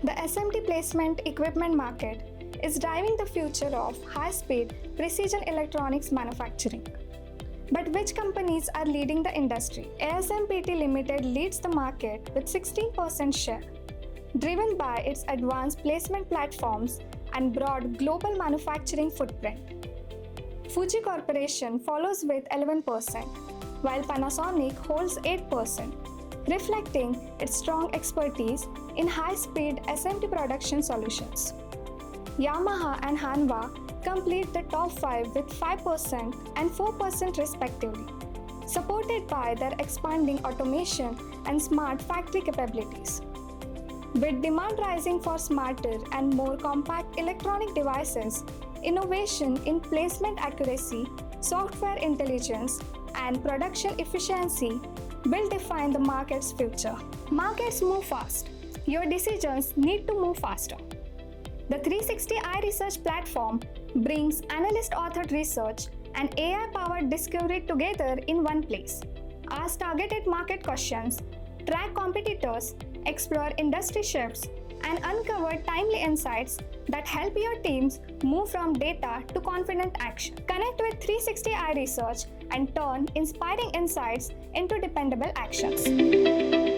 The SMT placement equipment market is driving the future of high-speed precision electronics manufacturing. But which companies are leading the industry? ASMPT Limited leads the market with 16% share, driven by its advanced placement platforms and broad global manufacturing footprint. Fuji Corporation follows with 11%, while Panasonic holds 8%, reflecting its strong expertise in high-speed SMT production solutions. Yamaha and Hanwha complete the top 5 with 5% and 4% respectively, supported by their expanding automation and smart factory capabilities. With demand rising for smarter and more compact electronic devices, innovation in placement accuracy, software intelligence, and production efficiency will define the market's future. Markets move fast. Your decisions need to move faster. The 360i Research platform brings analyst-authored research and AI-powered discovery together in one place. Ask targeted market questions, track competitors, explore industry shifts, and uncover timely insights that help your teams move from data to confident action. Connect with 360i Research and turn inspiring insights into dependable actions.